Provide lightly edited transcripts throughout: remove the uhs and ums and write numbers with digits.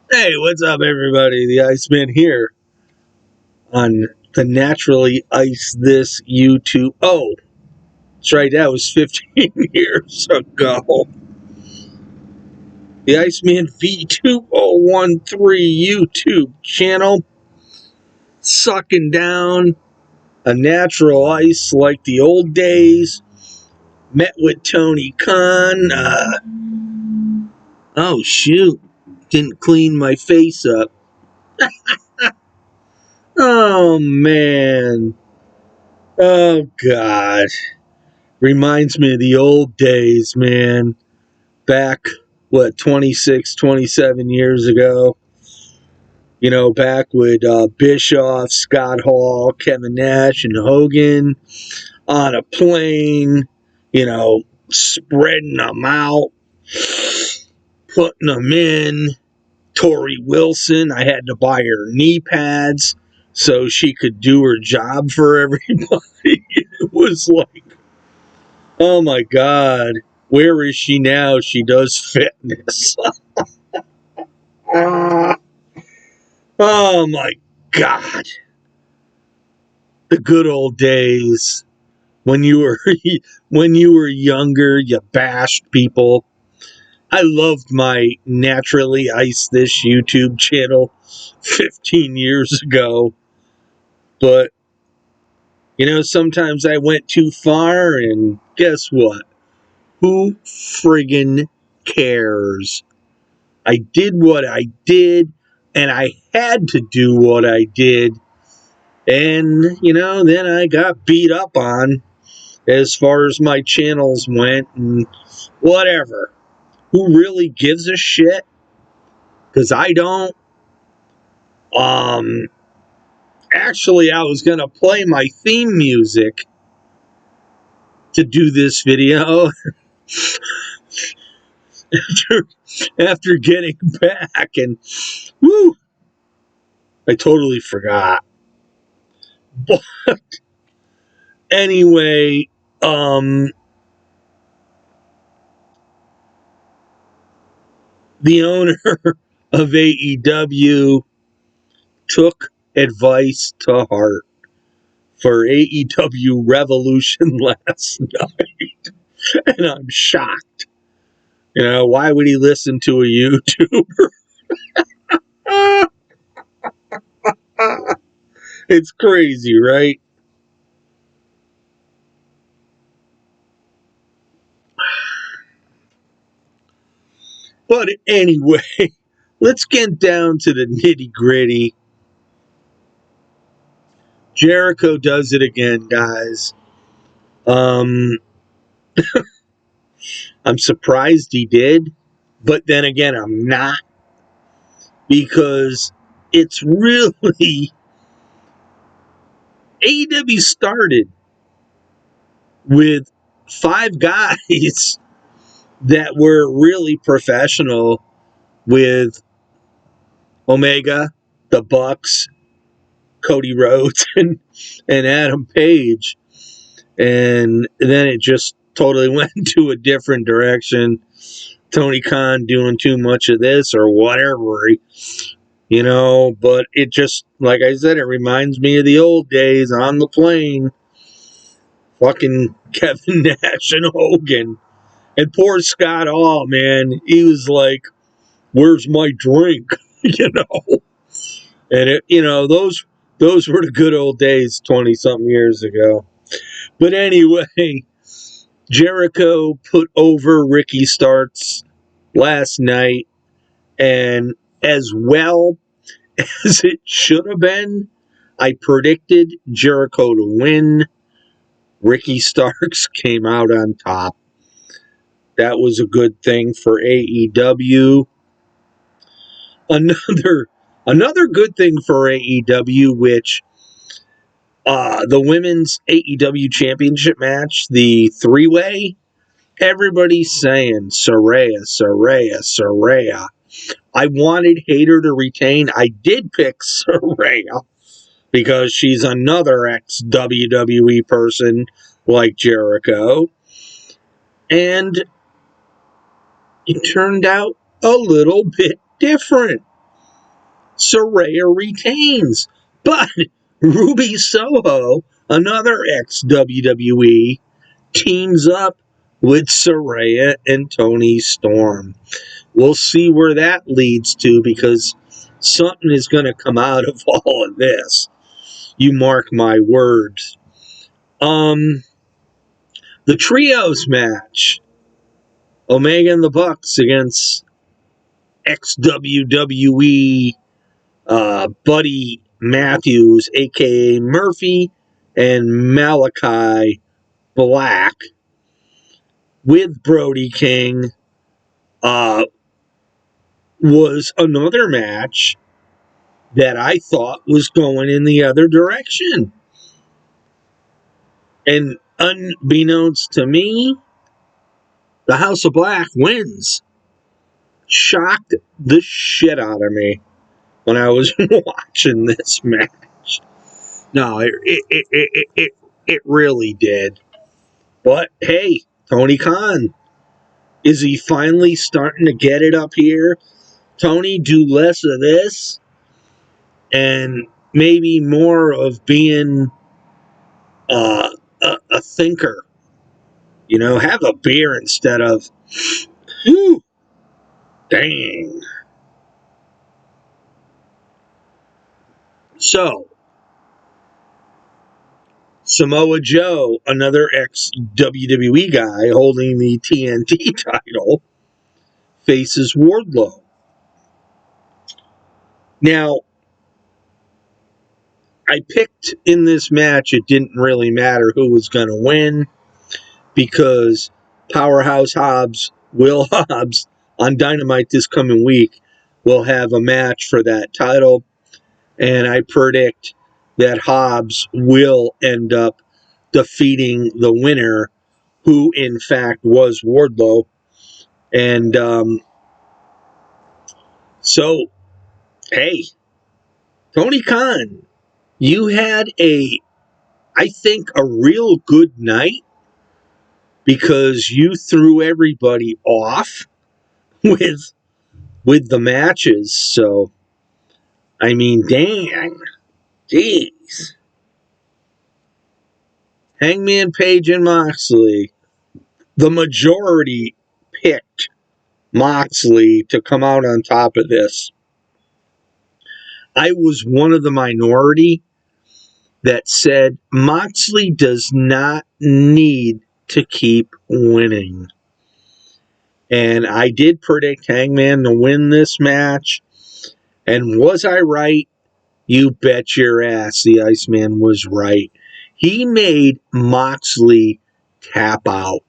Hey, what's up, everybody? The Iceman here on the Naturally Ice This YouTube. Oh, that's right, that was 15 years ago. The Iceman V2013 YouTube channel, sucking down a natural ice like the old days. Met with Tony Khan. Oh, shoot. Didn't clean my face up. Oh, man. Oh, God. Reminds me of the old days, man. Back, 26, 27 years ago. You know, back with Bischoff, Scott Hall, Kevin Nash, and Hogan on a plane, spreading them out, putting them in. Tori Wilson, I had to buy her knee pads so she could do her job for everybody. It was like, oh my God, where is she now? She does fitness. Oh my God. The good old days when you were when you were younger, you bashed people. I loved my Naturally Ice This YouTube channel 15 years ago, but sometimes I went too far, and guess what? Who friggin' cares? I did what I did, and I had to do what I did. And, then I got beat up on as far as my channels went, and whatever. Who really gives a shit? Because I don't. Um, Actually, I was going to play my theme music to do this video after getting back, and woo, I totally forgot. But anyway, the owner of AEW took advice to heart for AEW Revolution last night, and I'm shocked. Why would he listen to a YouTuber? It's crazy, right? But anyway, let's get down to the nitty gritty. Jericho does it again, guys. Um, I'm surprised he did, but then again, I'm not, because it's really AEW started with five guys that were really professional, with Omega, the Bucks, Cody Rhodes, and Adam Page. And then it just totally went to a different direction. Tony Khan doing too much of this or whatever, but it just, like I said, it reminds me of the old days on the plane. Fucking Kevin Nash and Hogan. And poor Scott Hall, man, he was like, where's my drink? And those were the good old days 20 something years ago. But anyway, Jericho put over Ricky Starks last night, and as well as it should have been, I predicted Jericho to win. Ricky Starks came out on top. That was a good thing for AEW. Another good thing for AEW, which the women's AEW championship match, the three-way, everybody's saying Saraya, Saraya, Saraya. I wanted Hayter to retain. I did pick Saraya because she's another ex-WWE person like Jericho. And it turned out a little bit different. Saraya retains. But Ruby Soho, another ex WWE, teams up with Saraya and Tony Storm. We'll see where that leads to because something is going to come out of all of this. You mark my words. The trios match. Omega and the Bucks against ex WWE Buddy Matthews, aka Murphy, and Malachi Black with Brody King uh, was another match that I thought was going in the other direction. And unbeknownst to me, the House of Black wins. Shocked the shit out of me when I was watching this match. No, it really did. But hey, Tony Khan, is he finally starting to get it up here? Tony, do less of this and maybe more of being a thinker. You know, have a beer instead of, whew, dang. So, Samoa Joe, another ex WWE guy holding the TNT title, faces Wardlow. Now, I picked in this match, it didn't really matter who was going to win because Powerhouse Hobbs, Will Hobbs, on Dynamite this coming week, will have a match for that title. And I predict that Hobbs will end up defeating the winner, who in fact was Wardlow. And so, hey, Tony Khan, you had I think, a real good night because you threw everybody off with the matches. So, I mean, dang, jeez. Hangman Page and Moxley, the majority picked Moxley to come out on top of this. I was one of the minority that said Moxley does not need to keep winning. And I did predict Hangman to win this match. And was I right? You bet your ass the Iceman was right. He made Moxley tap out.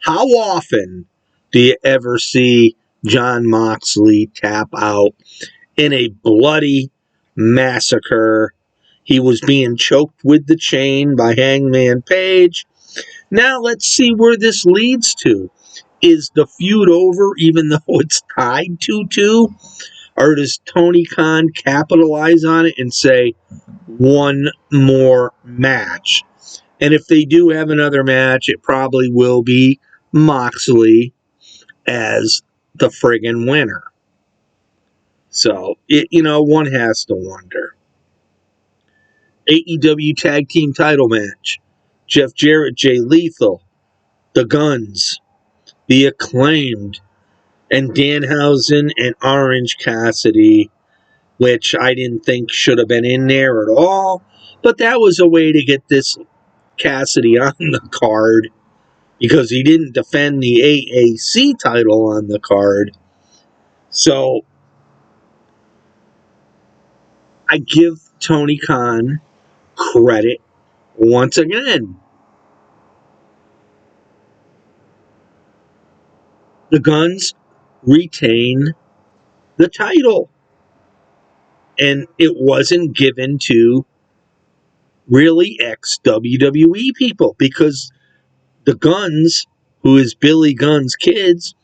How often do you ever see John Moxley tap out in a bloody massacre? He was being choked with the chain by Hangman Page. Now let's see where this leads to. Is the feud over even though it's tied 2-2? Or does Tony Khan capitalize on it and say, one more match? And if they do have another match, it probably will be Moxley as the friggin' winner. So, one has to wonder. AEW Tag Team title match. Jeff Jarrett, Jay Lethal, The Guns, The Acclaimed, and Danhausen and Orange Cassidy, which I didn't think should have been in there at all. But that was a way to get this Cassidy on the card because he didn't defend the AAC title on the card. So I give Tony Khan credit once again. The Guns retain the title. And it wasn't given to really ex WWE people because the Guns, who is Billy Gunn's kids,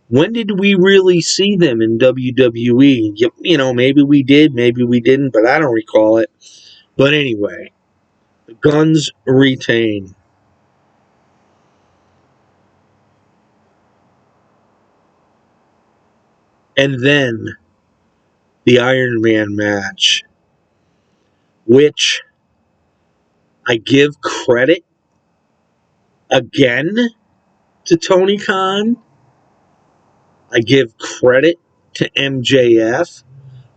when did we really see them in WWE? Maybe we did, maybe we didn't, but I don't recall it. But anyway, the Guns retain. And then the Iron Man match, which I give credit again to Tony Khan. I give credit to MJF,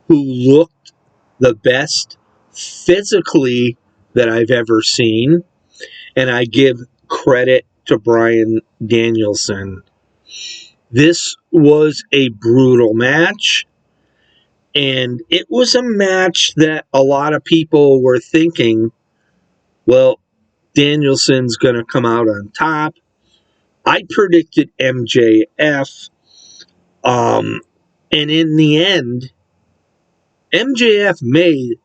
who looked the best physically that I've ever seen. And I give credit to Bryan Danielson. This was a brutal match. And it was a match that a lot of people were thinking, well, Danielson's going to come out on top. I predicted MJF. And in the end, MJF made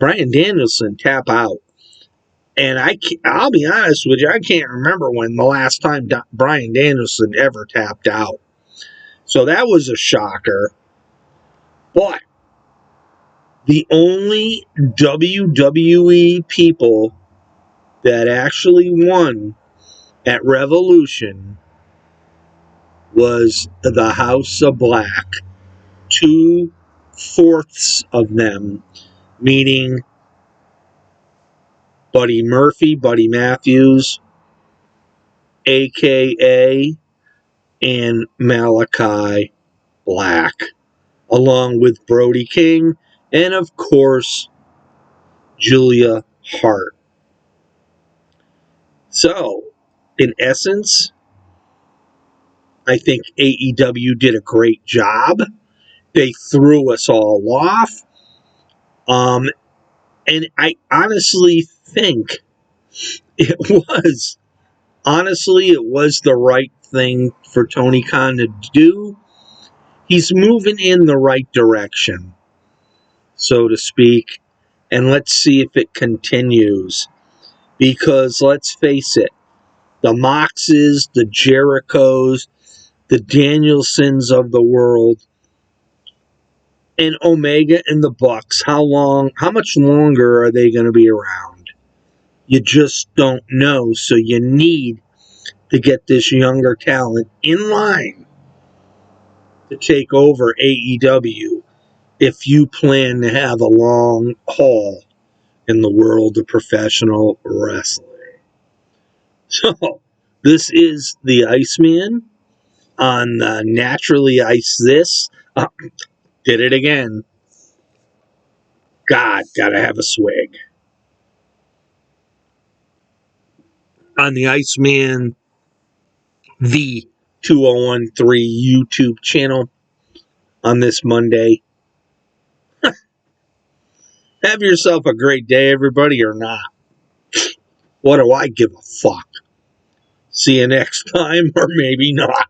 Bryan Danielson tap out. And I'll be honest with you, I can't remember when the last time Bryan Danielson ever tapped out. So that was a shocker. But the only WWE people that actually won at Revolution was the House of Black. 2/4 of them, meaning Buddy Murphy, Buddy Matthews, a.k.a. and Malachi Black, along with Brody King, and of course, Julia Hart. So, in essence, I think AEW did a great job. They threw us all off. And I honestly think it was the right thing for Tony Khan to do. He's moving in the right direction, so to speak. And let's see if it continues. Because let's face it, the Moxes, the Jerichos, the Danielsons of the world, and Omega and the Bucks, how much longer are they going to be around? You just don't know. So you need to get this younger talent in line to take over AEW if you plan to have a long haul in the world of professional wrestling. So, this is the Iceman on Naturally Ice This. Did it again. God, gotta have a swig. On the Iceman, the 2013 YouTube channel on this Monday. Have yourself a great day, everybody, or not. What do I give a fuck? See you next time, or maybe not.